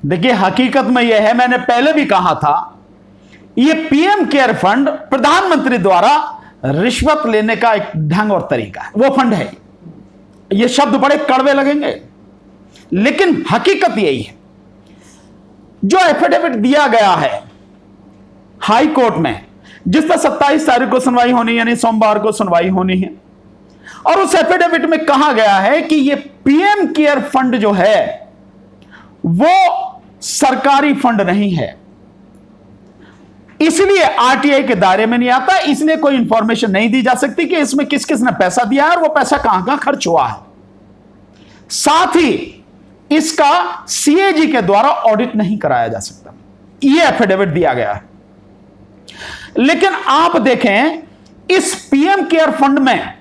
देखिए, हकीकत में यह है, मैंने पहले भी कहा था, यह पीएम केयर फंड प्रधानमंत्री द्वारा रिश्वत लेने का एक ढंग और तरीका है, वो फंड है। ये शब्द बड़े कड़वे लगेंगे, लेकिन हकीकत यही है। जो एफिडेविट दिया गया है हाई कोर्ट में, जिस पर 27 तारीख को सुनवाई होनी, यानी सोमवार को सुनवाई होनी है, और उस एफिडेविट में कहा गया है कि यह पीएम केयर फंड जो है वो सरकारी फंड नहीं है, इसलिए आरटीआई के दायरे में नहीं आता, इसलिए कोई इंफॉर्मेशन नहीं दी जा सकती कि इसमें किस किस ने पैसा दिया है और वो पैसा कहां कहां खर्च हुआ है। साथ ही इसका सीएजी के द्वारा ऑडिट नहीं कराया जा सकता, यह एफिडेविट दिया गया है। लेकिन आप देखें, इस पीएम केयर फंड में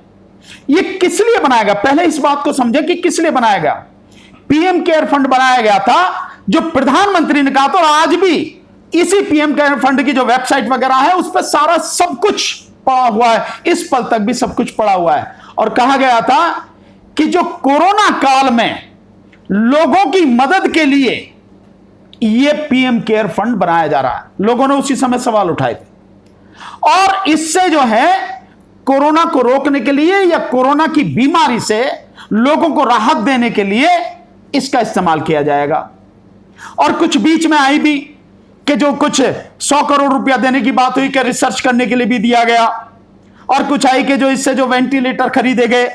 यह किस लिए बनाया गया, पहले इस बात को समझे कि किस लिए बनाया गया। पीएम केयर फंड बनाया गया था जो प्रधानमंत्री ने कहा था, और आज भी इसी पीएम केयर फंड की जो वेबसाइट वगैरह है उस पर सारा सब कुछ पड़ा हुआ है, इस पल तक भी सब कुछ पड़ा हुआ है। और कहा गया था कि जो कोरोना काल में लोगों की मदद के लिए यह पीएम केयर फंड बनाया जा रहा है। लोगों ने उसी समय सवाल उठाए थे, और इससे जो है कोरोना को रोकने के लिए या कोरोना की बीमारी से लोगों को राहत देने के लिए इसका इस्तेमाल किया जाएगा। और कुछ बीच में आई भी कि जो कुछ 100 करोड़ रुपया देने की बात हुई कि रिसर्च करने के लिए भी दिया गया, और कुछ आई कि जो इससे जो वेंटिलेटर खरीदे गए,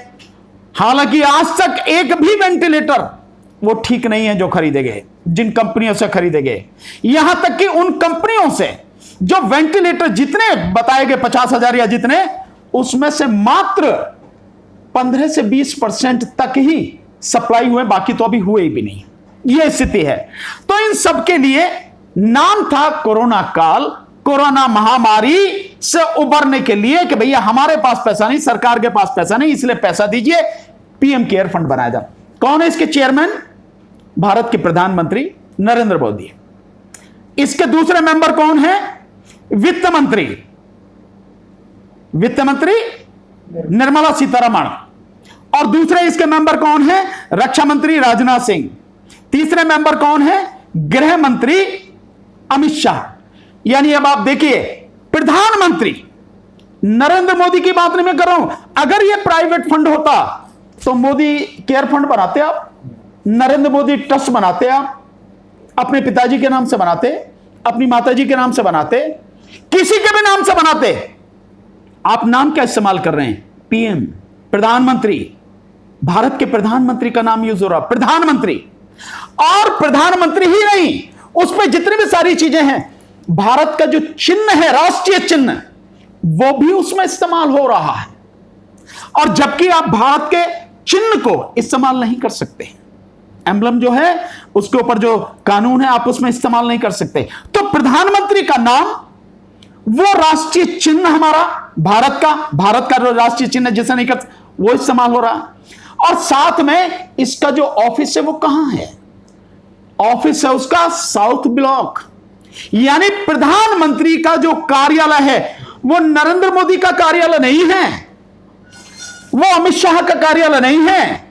हालांकि आज तक एक भी वेंटिलेटर वो ठीक नहीं है जो खरीदे गए, जिन कंपनियों से खरीदे गए। यहां तक कि उन कंपनियों से जो वेंटिलेटर जितने बताए गए 50,000 या जितने, उसमें से मात्र 15 से 20% तक ही सप्लाई हुए, बाकी तो अभी हुए भी नहीं। यह स्थिति है। तो इन सब के लिए नाम था कोरोना काल, कोरोना महामारी से उबरने के लिए कि भैया हमारे पास पैसा नहीं, सरकार के पास पैसा नहीं, इसलिए पैसा दीजिए, पीएम केयर फंड बनाया जा। कौन है इसके चेयरमैन? भारत के प्रधानमंत्री नरेंद्र मोदी। इसके दूसरे मेंबर कौन है? वित्त मंत्री निर्मला सीतारमण। और दूसरे इसके मेंबर कौन है? रक्षा मंत्री राजनाथ सिंह। तीसरे मेंबर कौन है? गृह मंत्री अमित शाह। यानी अब आप देखिए, प्रधानमंत्री नरेंद्र मोदी की बात नहीं मैं कर रहा हूं। अगर यह प्राइवेट फंड होता तो मोदी केयर फंड बनाते आप, नरेंद्र मोदी ट्रस्ट बनाते आप, अपने पिताजी के नाम से बनाते, अपनी माताजी के नाम से बनाते, किसी के भी नाम से बनाते। आप नाम क्या इस्तेमाल कर रहे हैं? पीएम, प्रधानमंत्री। भारत के प्रधानमंत्री का नाम यूज हो रहा, प्रधानमंत्री। और प्रधानमंत्री ही नहीं, उस पर जितनी भी सारी चीजें हैं, भारत का जो चिन्ह है, राष्ट्रीय चिन्ह, वो भी उसमें इस्तेमाल हो रहा है। और जबकि आप भारत के चिन्ह को इस्तेमाल नहीं कर सकते, एम्बलम जो है उसके ऊपर जो कानून है आप उसमें इस्तेमाल नहीं कर सकते। तो प्रधानमंत्री का नाम, वो राष्ट्रीय चिन्ह हमारा भारत का जो राष्ट्रीय चिन्ह जिसे नहीं कर, वो इस्तेमाल हो रहा है। और साथ में इसका जो ऑफिस है वो कहां है? ऑफिस है उसका साउथ ब्लॉक। यानी प्रधानमंत्री का जो कार्यालय है वो नरेंद्र मोदी का कार्यालय नहीं है, वो अमित शाह का कार्यालय नहीं है,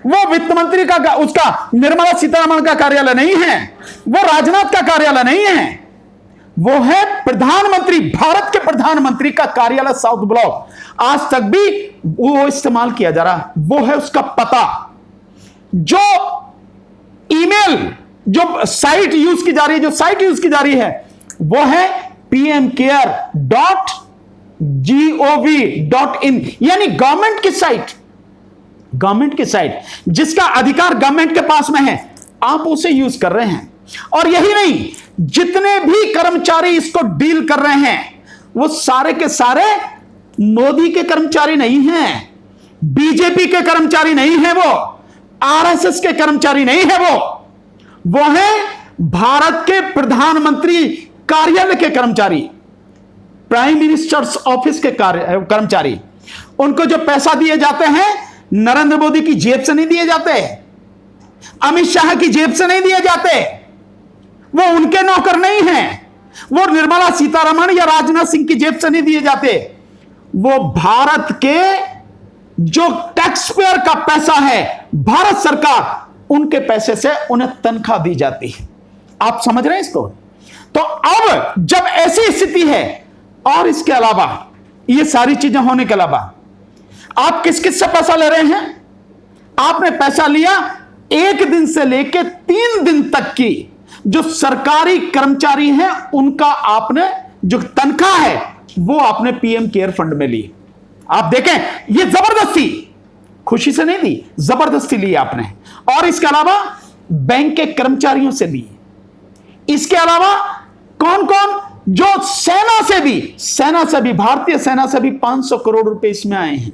वो वित्त मंत्री का उसका निर्मला सीतारमण का कार्यालय नहीं है, वो राजनाथ का कार्यालय नहीं है, वो है प्रधानमंत्री, भारत के प्रधानमंत्री का कार्यालय साउथ ब्लॉक। आज तक भी वो इस्तेमाल किया जा रहा, वो है उसका पता। जो ईमेल, जो साइट यूज की जा रही है, जो साइट यूज की जा रही है, वो है pmcare.gov.in, यानी गवर्नमेंट की साइट जिसका अधिकार गवर्नमेंट के पास में है, आप उसे यूज कर रहे हैं। और यही नहीं, जितने भी कर्मचारी इसको डील कर रहे हैं वो सारे के सारे मोदी के कर्मचारी नहीं हैं, बीजेपी के कर्मचारी नहीं है, वो आरएसएस के कर्मचारी नहीं है, वो है भारत के प्रधानमंत्री कार्यालय के कर्मचारी, प्राइम मिनिस्टर्स ऑफिस के कर्मचारी। उनको जो पैसा दिए जाते हैं नरेंद्र मोदी की जेब से नहीं दिए जाते, अमित शाह की जेब से नहीं दिए जाते, वो उनके नौकर नहीं हैं, वो निर्मला सीतारमण या राजनाथ सिंह की जेब से नहीं दिए जाते, वो भारत के जो टैक्स पेयर का पैसा है, भारत सरकार, उनके पैसे से उन्हें तनख्वाह दी जाती है। आप समझ रहे हैं इसको? तो अब जब ऐसी स्थिति है, और इसके अलावा ये सारी चीजें होने के अलावा आप किस किस से पैसा ले रहे हैं? आपने पैसा लिया 1 दिन से लेकर 3 दिन तक की जो सरकारी कर्मचारी हैं उनका आपने जो तनख्वाह है वो आपने पीएम केयर फंड में ली। आप देखें, ये जबरदस्ती, खुशी से नहीं दी, जबरदस्ती ली आपने। और इसके अलावा बैंक के कर्मचारियों से ली। इसके अलावा कौन कौन, जो सेना से भी भारतीय सेना से भी 500 करोड़ रुपए इसमें आए हैं।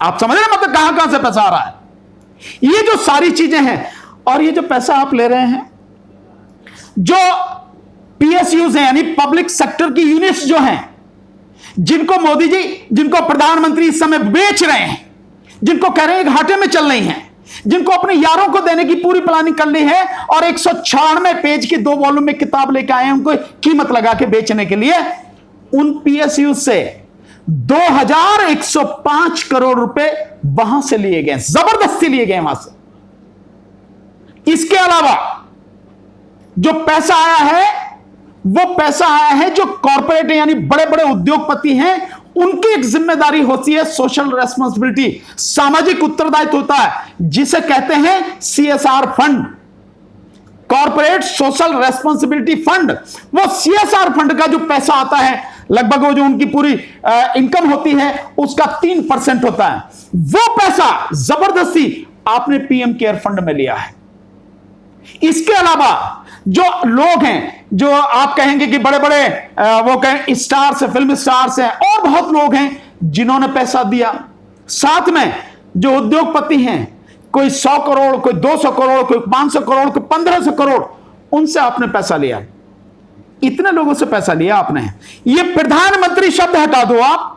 आप समझ रहे हैं मतलब कहां कहां से पैसा आ रहा है? ये जो सारी चीजें हैं, और ये जो पैसा आप ले रहे हैं, जो पीएसयूज हैं यानी पब्लिक सेक्टर की यूनिट्स जो हैं, जिनको मोदी जी, जिनको प्रधानमंत्री इस समय बेच रहे हैं, जिनको कह रहे हैं घाटे में चल रही हैं, जिनको अपने यारों को देने की पूरी प्लानिंग कर ली है और 196 पेज की 2 वॉल्यूम में किताब लेकर आए हैं उनको कीमत लगा के बेचने के लिए, उन पीएसयू से 2105 करोड़ रुपए वहां से लिए गए, जबरदस्ती लिए गए वहां से। इसके अलावा जो पैसा आया है वो पैसा आया है जो कॉर्पोरेट यानी बड़े बड़े उद्योगपति हैं, उनकी एक जिम्मेदारी होती है, सोशल रेस्पॉन्सिबिलिटी, सामाजिक उत्तरदायित्व होता है, जिसे कहते हैं CSR fund, corporate social responsibility fund. वो सीएसआर फंड का जो पैसा आता है, लगभग वो जो उनकी पूरी इनकम होती है उसका 3% होता है, वो पैसा जबरदस्ती आपने पीएम केयर फंड में लिया है। इसके अलावा जो लोग हैं, जो आप कहेंगे कि बड़े बड़े वो कहें स्टार्स हैं, फिल्म स्टार्स हैं, और बहुत लोग हैं जिन्होंने पैसा दिया। साथ में जो उद्योगपति हैं, कोई 100 करोड़, कोई 200 करोड़, कोई 500 करोड़, कोई 1500 करोड़, उनसे आपने पैसा लिया। इतने लोगों से पैसा लिया आपने। ये प्रधानमंत्री शब्द हटा दो आप,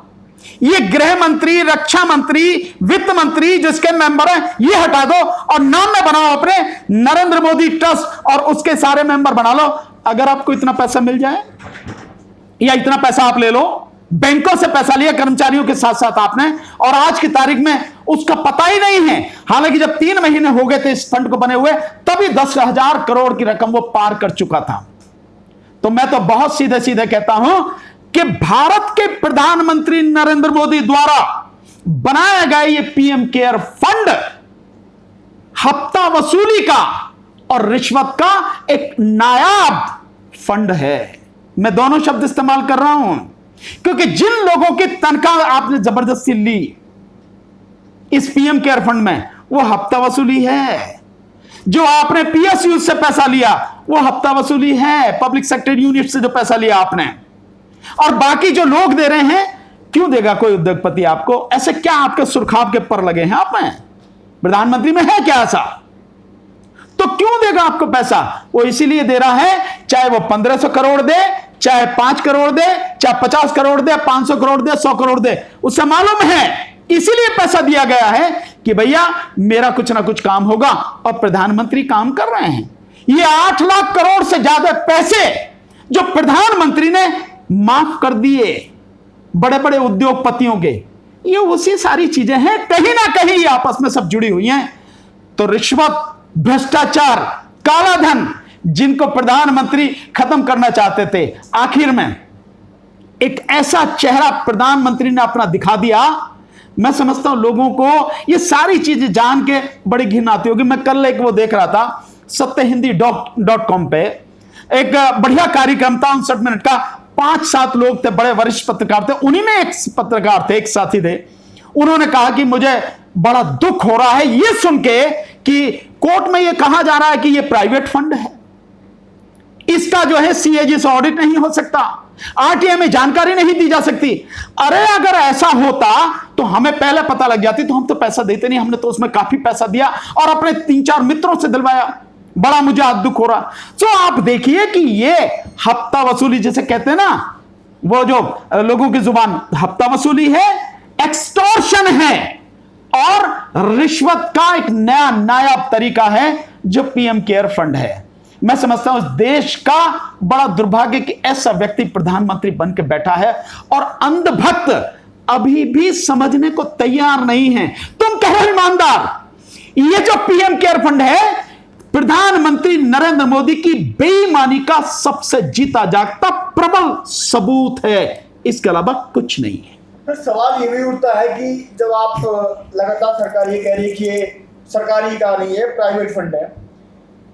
ये गृह मंत्री, रक्षा मंत्री, वित्त मंत्री जिसके मेंबर हैं ये हटा दो, और नाम में बनाओ अपने नरेंद्र मोदी ट्रस्ट और उसके सारे मेंबर बना लो। अगर आपको इतना पैसा मिल जाए या इतना पैसा आप ले लो, बैंकों से पैसा लिया कर्मचारियों के साथ साथ आपने, और आज की तारीख में उसका पता ही नहीं है। हालांकि जब 3 महीने हो गए थे इस फंड को बने हुए, तभी 10,000 करोड़ की रकम वो पार कर चुका था। तो मैं तो बहुत सीधे सीधे कहता हूं कि भारत के प्रधानमंत्री नरेंद्र मोदी द्वारा बनाया गया ये पीएम केयर फंड हफ्ता वसूली का और रिश्वत का एक नायाब फंड है। मैं दोनों शब्द इस्तेमाल कर रहा हूं क्योंकि जिन लोगों की तनख्वाह आपने जबरदस्ती ली इस पीएम केयर फंड में, वो हफ्ता वसूली है। जो आपने पीएसयू से पैसा लिया वो हफ्ता वसूली है, पब्लिक सेक्टर यूनिट से जो पैसा लिया आपने। और बाकी जो लोग दे रहे हैं, क्यों देगा कोई उद्योगपति आपको? ऐसे क्या आपके सुरखाब के पर लगे हैं आप में? प्रधानमंत्री में है क्या ऐसा? तो क्यों देगा आपको पैसा? वो इसीलिए दे रहा है, चाहे वो 1500 करोड़ दे, चाहे 5 करोड़ दे, चाहे 50 करोड़ दे, 500 करोड़ दे, 100 करोड़ दे, उससे मालूम है, इसीलिए पैसा दिया गया है कि भैया मेरा कुछ ना कुछ काम होगा, और प्रधानमंत्री काम कर रहे हैं। ये 8 लाख करोड़ से ज्यादा पैसे जो प्रधानमंत्री ने माफ कर दिए बड़े बड़े उद्योगपतियों के, ये उसी सारी चीजें हैं, कहीं ना कहीं ये आपस में सब जुड़ी हुई हैं। तो रिश्वत, भ्रष्टाचार, काला धन, जिनको प्रधानमंत्री खत्म करना चाहते थे, आखिर में एक ऐसा चेहरा प्रधानमंत्री ने अपना दिखा दिया। मैं समझता हूं लोगों को ये सारी चीजें जान के बड़ी घिन आती होगी। मैं कल एक वो देख रहा था सत्यहिंदी.com पे, एक बढ़िया कार्यक्रम था 59 मिनट का, 5-7 लोग थे, बड़े वरिष्ठ पत्रकार थे, उन्हीं में एक पत्रकार थे, एक साथी थे। उन्होंने कहा कि मुझे बड़ा दुख हो रहा है ये सुन के कि कोर्ट में ये कहा जा रहा है कि ये प्राइवेट फंड है, इसका जो है सीएजी से ऑडिट नहीं हो सकता, आरटीआई में जानकारी नहीं दी जा सकती। अरे अगर ऐसा होता तो हमें पहले पता लग जाती, तो हम तो पैसा देते नहीं, हमने तो उसमें काफी पैसा दिया और अपने 3-4 मित्रों से दिलवाया। बड़ा मुझे आज दुख हो रहा। तो आप देखिए कि ये हफ्ता वसूली जिसे कहते हैं ना, वो जो लोगों की जुबान, हफ्ता वसूली है, एक्सटॉर्शन है, और रिश्वत का एक नया नायाब तरीका है जो पीएम केयर फंड है। मैं समझता हूं इस देश का बड़ा दुर्भाग्य कि ऐसा व्यक्ति प्रधानमंत्री बन के बैठा है और अंधभक्त अभी भी समझने को तैयार नहीं है। तुम कहो ईमानदार, ये जो पीएम केयर फंड है प्रधानमंत्री नरेंद्र मोदी की बेईमानी का सबसे जीता जागता प्रबल सबूत है, इसके अलावा कुछ नहीं है। फिर सवाल ये भी उठता है कि जब आप लगातार सरकार ये कह रही है कि ये सरकारी का नहीं है, प्राइवेट फंड है,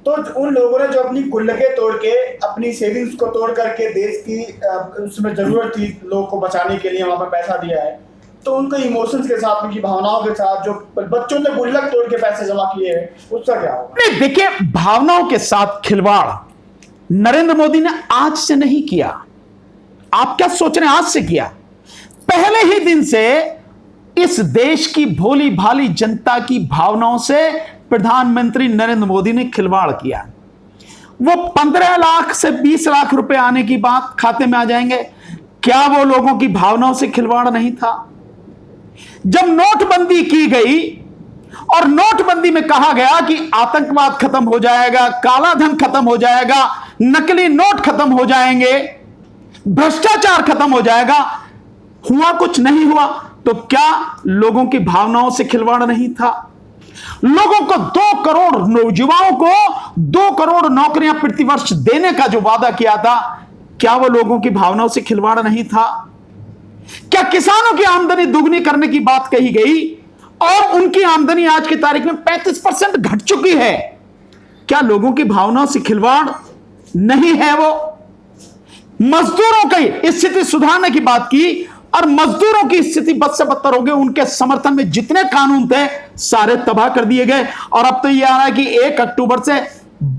तो उन लोगों ने जो अपनी गुल्लकें तोड़ के, अपनी सेविंग्स को तोड़ करके देश की उसमें जरूरत थी लोगों को बचाने के लिए वहां पर पैसा दिया है, तो उनको इमोशंस के साथ, उनकी भावनाओं के साथ जो बच्चों ने गुल्लक तोड़ के पैसे जमा किए हैं, उसका क्या होगा? नहीं, देखिए, भावनाओं के साथ खिलवाड़ नरेंद्र मोदी ने आज से नहीं किया। आप क्या सोच रहे हैं आज से किया? पहले ही दिन से इस देश की भोली भाली जनता की भावनाओं से प्रधानमंत्री नरेंद्र मोदी ने खिलवाड़ किया। वो 15 लाख से 20 लाख रुपए आने की बात खाते में आ जाएंगे, क्या वो लोगों की भावनाओं से खिलवाड़ नहीं था? जब नोटबंदी की गई और नोटबंदी में कहा गया कि आतंकवाद खत्म हो जाएगा, काला धन खत्म हो जाएगा, नकली नोट खत्म हो जाएंगे, भ्रष्टाचार खत्म हो जाएगा, हुआ कुछ नहीं हुआ। तो क्या लोगों की भावनाओं से खिलवाड़ नहीं था? लोगों को 2 करोड़ युवाओं को 2 करोड़ नौकरियां प्रतिवर्ष देने का जो वादा किया था, क्या वो लोगों की भावनाओं से खिलवाड़ नहीं था? क्या किसानों की आमदनी दुगनी करने की बात कही गई और उनकी आमदनी आज की तारीख में 35% घट चुकी है? क्या लोगों की भावनाओं से खिलवाड़ नहीं है? वो मजदूरों की स्थिति सुधारने की बात की और मजदूरों की स्थिति बद से बदतर हो गई। उनके समर्थन में जितने कानून थे सारे तबाह कर दिए गए और अब तो यह आ रहा है कि 1 अक्टूबर से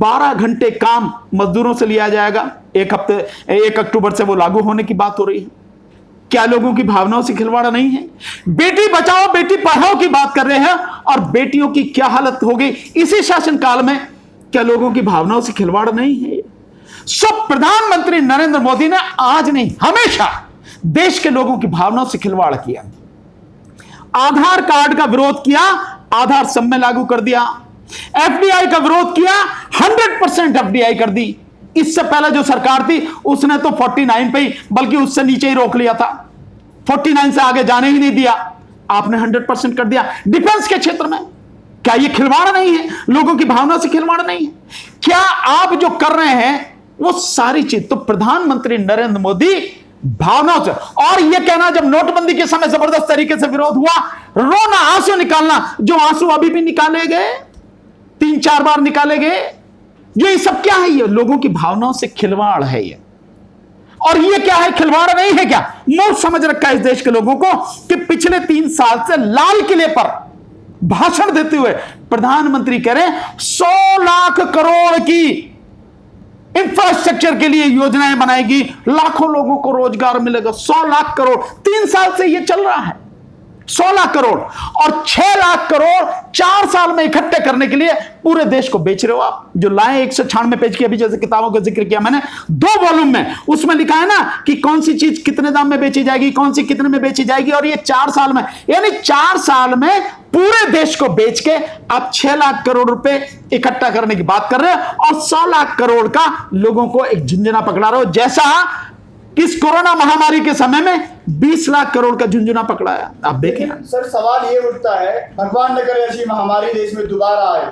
12 घंटे काम मजदूरों से लिया जाएगा। 1 अक्टूबर से वो लागू होने की बात हो रही है। क्या लोगों की भावनाओं से खिलवाड़ नहीं है? बेटी बचाओ बेटी पढ़ाओ की बात कर रहे हैं और बेटियों की क्या हालत हो गई इसी शासनकाल में? क्या लोगों की भावनाओं से खिलवाड़ नहीं है? सब प्रधानमंत्री नरेंद्र मोदी ने आज नहीं हमेशा देश के लोगों की भावनाओं से खिलवाड़ किया। आधार कार्ड का विरोध किया, आधार सब में लागू कर दिया। एफडीआई का विरोध किया, 100% एफडीआई कर दी। इससे पहले जो सरकार थी उसने तो 49 पे ही, बल्कि उससे नीचे ही रोक लिया था, 49 से आगे जाने ही नहीं दिया। आपने 100% कर दिया डिफेंस के क्षेत्र में। क्या यह खिलवाड़ नहीं है? लोगों की भावना से खिलवाड़ नहीं है? क्या आप जो कर रहे हैं वो सारी चीज तो प्रधानमंत्री नरेंद्र मोदी भावनाओं से, और यह कहना जब नोटबंदी के समय जबरदस्त तरीके से विरोध हुआ, रोना आंसू निकालना, जो आंसू अभी भी निकाले गए, 3-4 बार निकाले गए, ये सब क्या है? ये लोगों की भावनाओं से खिलवाड़ है ये। और ये क्या है? खिलवाड़ नहीं है क्या? मुंह समझ रखा है इस देश के लोगों को कि पिछले 3 साल से लाल किले पर भाषण देते हुए प्रधानमंत्री कह रहे हैं 100 लाख करोड़ की इंफ्रास्ट्रक्चर के लिए योजनाएं बनाएगी, लाखों लोगों को रोजगार मिलेगा। 100 लाख करोड़ 3 साल से यह चल रहा है। 100 लाख करोड़ और 6 लाख करोड़ 4 साल में इकट्ठे करने के लिए पूरे देश को बेच रहे हो आप। जो लाए 196 पेज की, अभी जैसे किताबों का जिक्र किया मैंने 2 वॉल्यूम में, उसमें लिखा है ना कि कौन सी चीज कितने दाम में बेची जाएगी, कौन सी कितने में बेची जाएगी, और ये 4 साल में, यानी 4 साल में पूरे देश को बेच के आप 6 लाख करोड़ रुपए इकट्ठा करने की बात कर रहे हैं और 100 लाख करोड़ का लोगों को एक झुंझुना पकड़ा रहे हो, जैसा इस कोरोना महामारी के समय में 20 लाख करोड़ का झुंझुना पकड़ाया। आप देखें सर, सवाल ये उठता है, भगवान न करे ऐसी महामारी देश में दोबारा आए,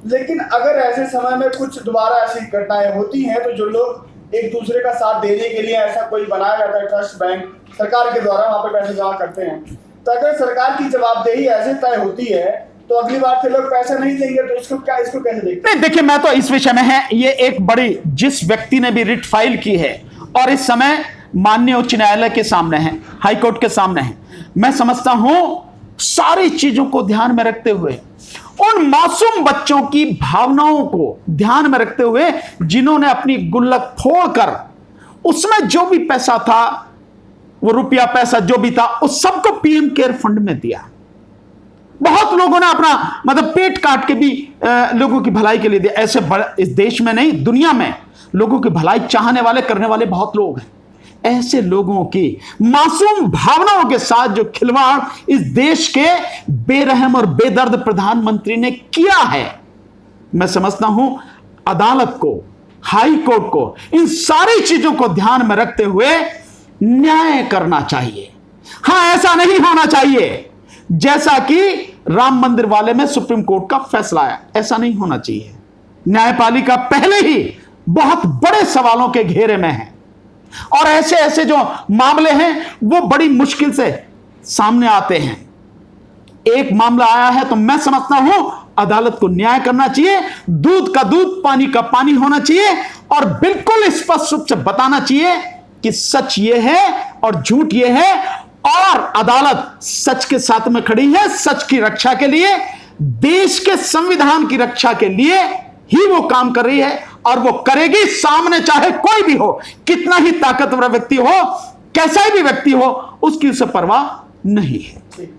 लेकिन अगर ऐसे समय में कुछ दोबारा ऐसी घटनाएं होती हैं तो जो लोग एक दूसरे का साथ देने के लिए ऐसा कोई बनाया जाता है ट्रस्ट बैंक सरकार के द्वारा, वहां पर पैसे जमा करते हैं, तो अगर सरकार की जवाबदेही ऐसे तय होती है तो अगली बार से लोग पैसे नहीं देंगे, तो इसको कैसे देखते हैं? देखिए, मैं तो इस विषय में है, ये एक बड़ी, जिस व्यक्ति ने भी रिट फाइल की है और इस समय माननीय उच्च न्यायालय के सामने है, हाई कोर्ट के सामने है, मैं समझता हूं सारी चीजों को ध्यान में रखते हुए, उन मासूम बच्चों की भावनाओं को ध्यान में रखते हुए जिन्होंने अपनी गुल्लक फोड़कर उसमें जो भी पैसा था, वो रुपया पैसा जो भी था, उस सबको पीएम केयर फंड में दिया। बहुत लोगों ने अपना मतलब पेट काट के भी लोगों की भलाई के लिए दिया। ऐसे इस देश में नहीं, दुनिया में लोगों की भलाई चाहने वाले, करने वाले बहुत लोग हैं। ऐसे लोगों की मासूम भावनाओं के साथ जो खिलवाड़ इस देश के बेरहम और बेदर्द प्रधानमंत्री ने किया है, मैं समझता हूं अदालत को, हाई कोर्ट को इन सारी चीजों को ध्यान में रखते हुए न्याय करना चाहिए। हां, ऐसा नहीं होना चाहिए जैसा कि राम मंदिर वाले में सुप्रीम कोर्ट का फैसला आया, ऐसा नहीं होना चाहिए। न्यायपालिका पहले ही बहुत बड़े सवालों के घेरे में है और ऐसे ऐसे जो मामले हैं वो बड़ी मुश्किल से सामने आते हैं। एक मामला आया है तो मैं समझता हूं अदालत को न्याय करना चाहिए, दूध का दूध पानी का पानी होना चाहिए और बिल्कुल स्पष्ट रूप से बताना चाहिए कि सच ये है और झूठ ये है और अदालत सच के साथ में खड़ी है, सच की रक्षा के लिए, देश के संविधान की रक्षा के लिए ही वो काम कर रही है और वो करेगी, सामने चाहे कोई भी हो, कितना ही ताकतवर व्यक्ति हो, कैसा भी व्यक्ति हो, उसकी उसे परवाह नहीं है।